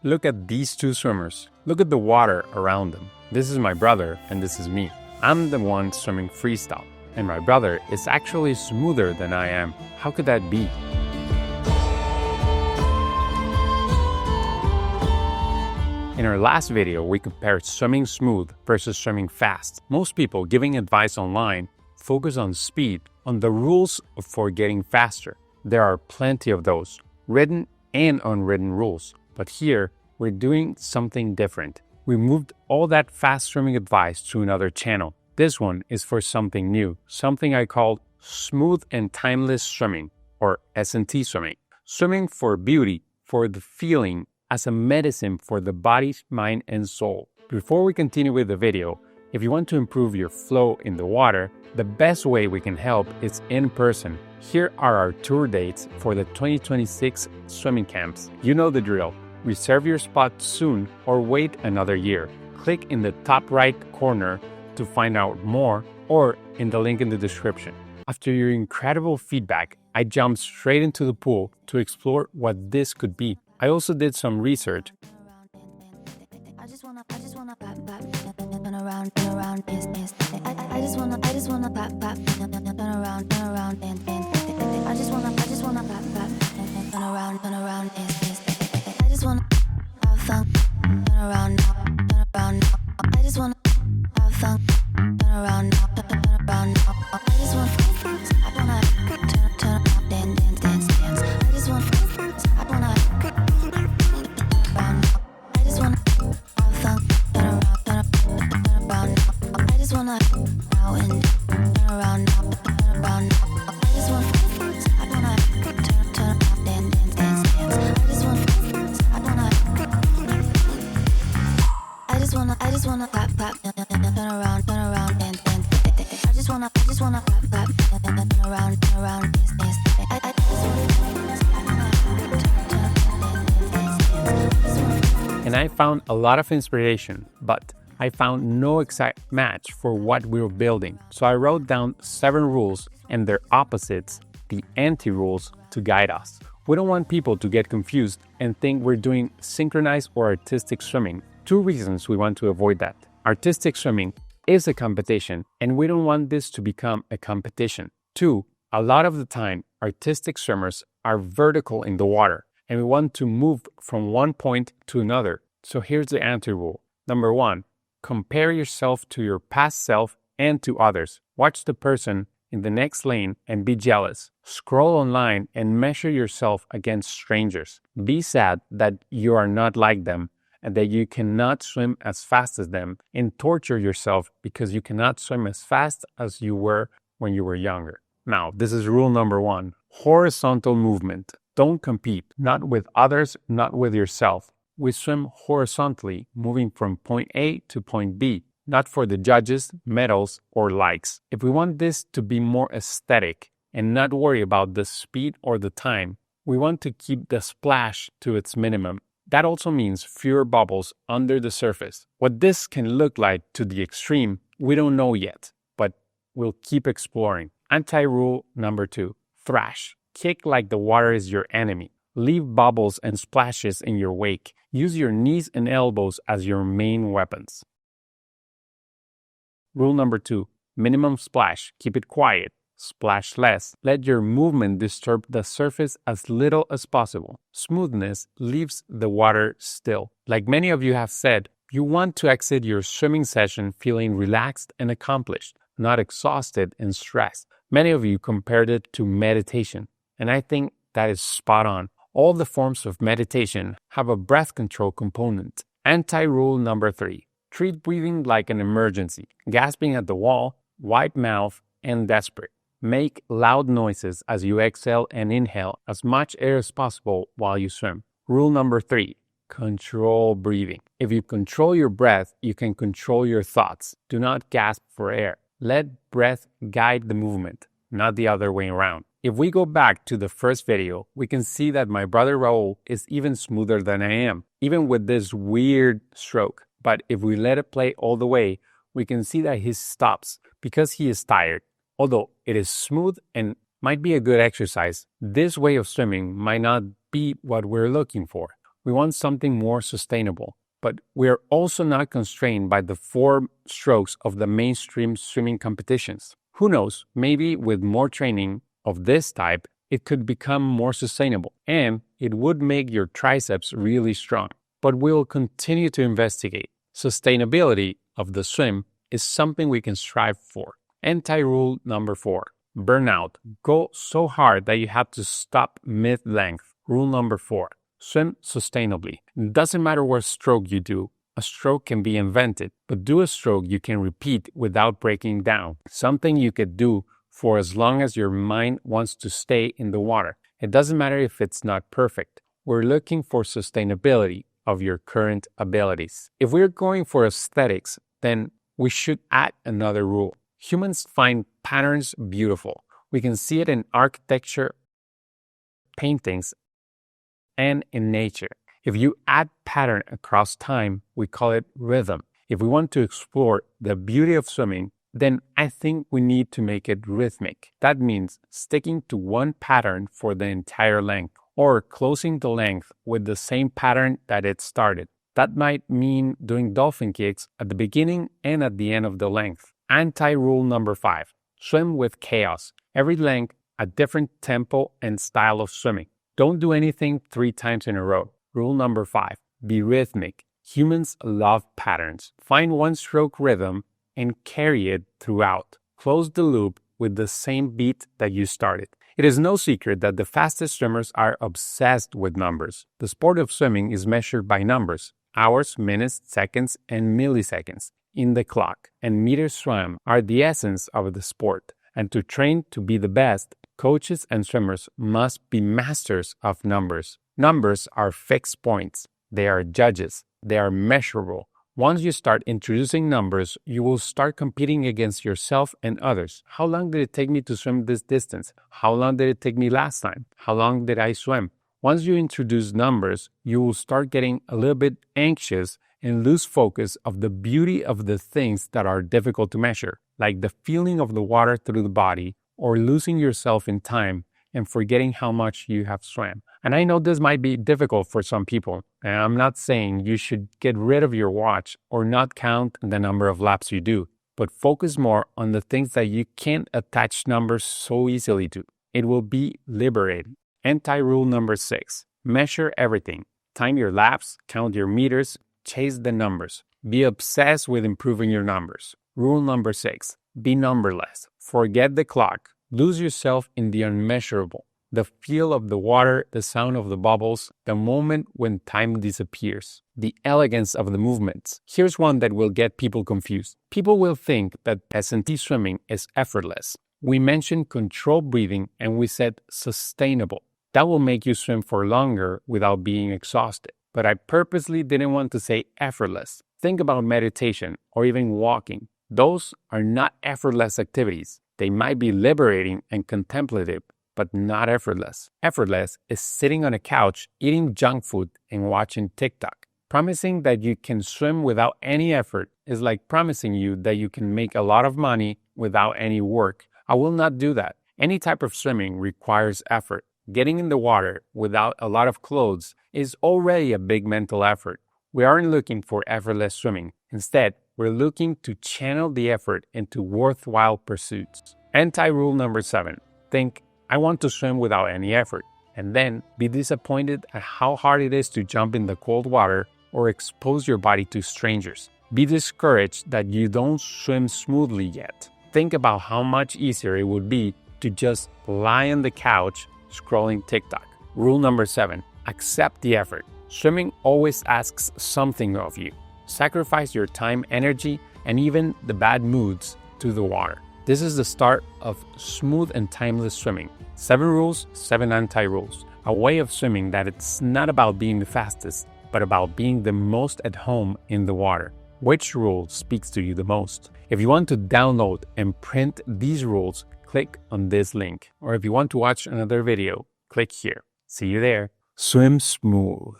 Look at these two swimmers. Look at the water around them. This is my brother and this is me. I'm the one swimming freestyle, and my brother is actually smoother than I am. How could that be? In our last video, we compared swimming smooth versus swimming fast. Most people giving advice online focus on speed, on the rules for getting faster. There are plenty of those, written and unwritten rules. But here, we're doing something different. We moved all that fast swimming advice to another channel. This one is for something new, something I call smooth and timeless swimming, or S&T swimming. Swimming for beauty, for the feeling, as a medicine for the body, mind, and soul. Before we continue with the video, if you want to improve your flow in the water, the best way we can help is in person. Here are our tour dates for the 2026 swimming camps. You know the drill. Reserve your spot soon or wait another year. Click in the top right corner to find out more, or in the link in the description. After your incredible feedback, I jumped straight into the pool to explore what this could be. I also did some research. I just wanna have fun, turn around now, turn around now. I just wanna have fun, turn around now, turn around now. I just wanna turn around, dance. I just wanna I wanna I just wanna have fun, turn around now. I just wanna now and turn around now, turn around now. I just wanna I wanna turn around, dance. I just wanna I just wanna pop, turn around, and I just wanna pop, turn around, dance. I And I found a lot of inspiration, but I found no exact match for what we were building. So I wrote down 7 rules and their opposites, the anti-rules, to guide us. We don't want people to get confused and think we're doing synchronized or artistic swimming. 2 reasons we want to avoid that. Artistic swimming is a competition, and we don't want this to become a competition. 2, a lot of the time, artistic swimmers are vertical in the water, and we want to move from one point to another. So here's the anti-rule. Number 1, compare yourself to your past self and to others. Watch the person in the next lane and be jealous. Scroll online and measure yourself against strangers. Be sad that you are not like them and that you cannot swim as fast as them, and torture yourself because you cannot swim as fast as you were when you were younger. Now, this is rule number 1. Horizontal movement. Don't compete, not with others, not with yourself. We swim horizontally, moving from point A to point B, not for the judges, medals, or likes. If we want this to be more aesthetic and not worry about the speed or the time, we want to keep the splash to its minimum. That also means fewer bubbles under the surface. What this can look like to the extreme, we don't know yet, but we'll keep exploring. Anti-rule number 2, thrash. Kick like the water is your enemy. Leave bubbles and splashes in your wake. Use your knees and elbows as your main weapons. Rule number 2, minimum splash. Keep it quiet. Splash less. Let your movement disturb the surface as little as possible. Smoothness leaves the water still. Like many of you have said, you want to exit your swimming session feeling relaxed and accomplished, not exhausted and stressed. Many of you compared it to meditation, and I think that is spot on. All the forms of meditation have a breath control component. Anti-rule number 3, treat breathing like an emergency, gasping at the wall, wide mouth, and desperate. Make loud noises as you exhale and inhale as much air as possible while you swim. Rule number 3, control breathing. If you control your breath, you can control your thoughts. Do not gasp for air. Let breath guide the movement, not the other way around. If we go back to the first video, we can see that my brother Raul is even smoother than I am, even with this weird stroke. But if we let it play all the way, we can see that he stops because he is tired. Although it is smooth and might be a good exercise, this way of swimming might not be what we're looking for. We want something more sustainable. But we're also not constrained by the 4 strokes of the mainstream swimming competitions. Who knows, maybe with more training of this type, it could become more sustainable and it would make your triceps really strong. But we'll continue to investigate. Sustainability of the swim is something we can strive for. Anti-rule number 4. Burnout. Go so hard that you have to stop mid-length. Rule number 4. Swim sustainably. It doesn't matter what stroke you do. A stroke can be invented, but do a stroke you can repeat without breaking down. Something you could do for as long as your mind wants to stay in the water. It doesn't matter if it's not perfect. We're looking for sustainability of your current abilities. If we're going for aesthetics, then we should add another rule. Humans find patterns beautiful. We can see it in architecture, paintings, and in nature. If you add pattern across time, we call it rhythm. If we want to explore the beauty of swimming, then I think we need to make it rhythmic. That means sticking to one pattern for the entire length, or closing the length with the same pattern that it started. That might mean doing dolphin kicks at the beginning and at the end of the length. Anti-rule number 5. Swim with chaos. Every length, a different tempo and style of swimming. Don't do anything 3 times in a row. Rule number 5. Be rhythmic. Humans love patterns. Find one stroke rhythm and carry it throughout. Close the loop with the same beat that you started. It is no secret that the fastest swimmers are obsessed with numbers. The sport of swimming is measured by numbers: hours, minutes, seconds, and milliseconds in the clock. And meters swam are the essence of the sport. And to train to be the best, coaches and swimmers must be masters of numbers. Numbers are fixed points. They are judges. They are measurable. Once you start introducing numbers, you will start competing against yourself and others. How long did it take me to swim this distance? How long did it take me last time? How long did I swim? Once you introduce numbers, you will start getting a little bit anxious and lose focus of the beauty of the things that are difficult to measure, like the feeling of the water through the body, or losing yourself in time and forgetting how much you have swam. And I know this might be difficult for some people, and I'm not saying you should get rid of your watch or not count the number of laps you do, but focus more on the things that you can't attach numbers so easily to. It will be liberating. Anti-rule number 6. Measure everything. Time your laps, count your meters, chase the numbers. Be obsessed with improving your numbers. Rule number 6. Be numberless. Forget the clock. Lose yourself in the unmeasurable. The feel of the water, the sound of the bubbles, the moment when time disappears. The elegance of the movements. Here's one that will get people confused. People will think that S&T swimming is effortless. We mentioned controlled breathing and we said sustainable. That will make you swim for longer without being exhausted. But I purposely didn't want to say effortless. Think about meditation or even walking. Those are not effortless activities. They might be liberating and contemplative, but not effortless. Effortless is sitting on a couch, eating junk food, and watching TikTok. Promising that you can swim without any effort is like promising you that you can make a lot of money without any work. I will not do that. Any type of swimming requires effort. Getting in the water without a lot of clothes is already a big mental effort. We aren't looking for effortless swimming. Instead, we're looking to channel the effort into worthwhile pursuits. Anti-rule number 7. Think, I want to swim without any effort, and then be disappointed at how hard it is to jump in the cold water or expose your body to strangers. Be discouraged that you don't swim smoothly yet. Think about how much easier it would be to just lie on the couch scrolling TikTok. Rule number 7. Accept the effort. Swimming always asks something of you. Sacrifice your time, energy, and even the bad moods to the water. This is the start of smooth and timeless swimming. 7 rules, 7 anti-rules. A way of swimming that it's not about being the fastest, but about being the most at home in the water. Which rule speaks to you the most? If you want to download and print these rules, click on this link. Or if you want to watch another video, click here. See you there. Swim smooth.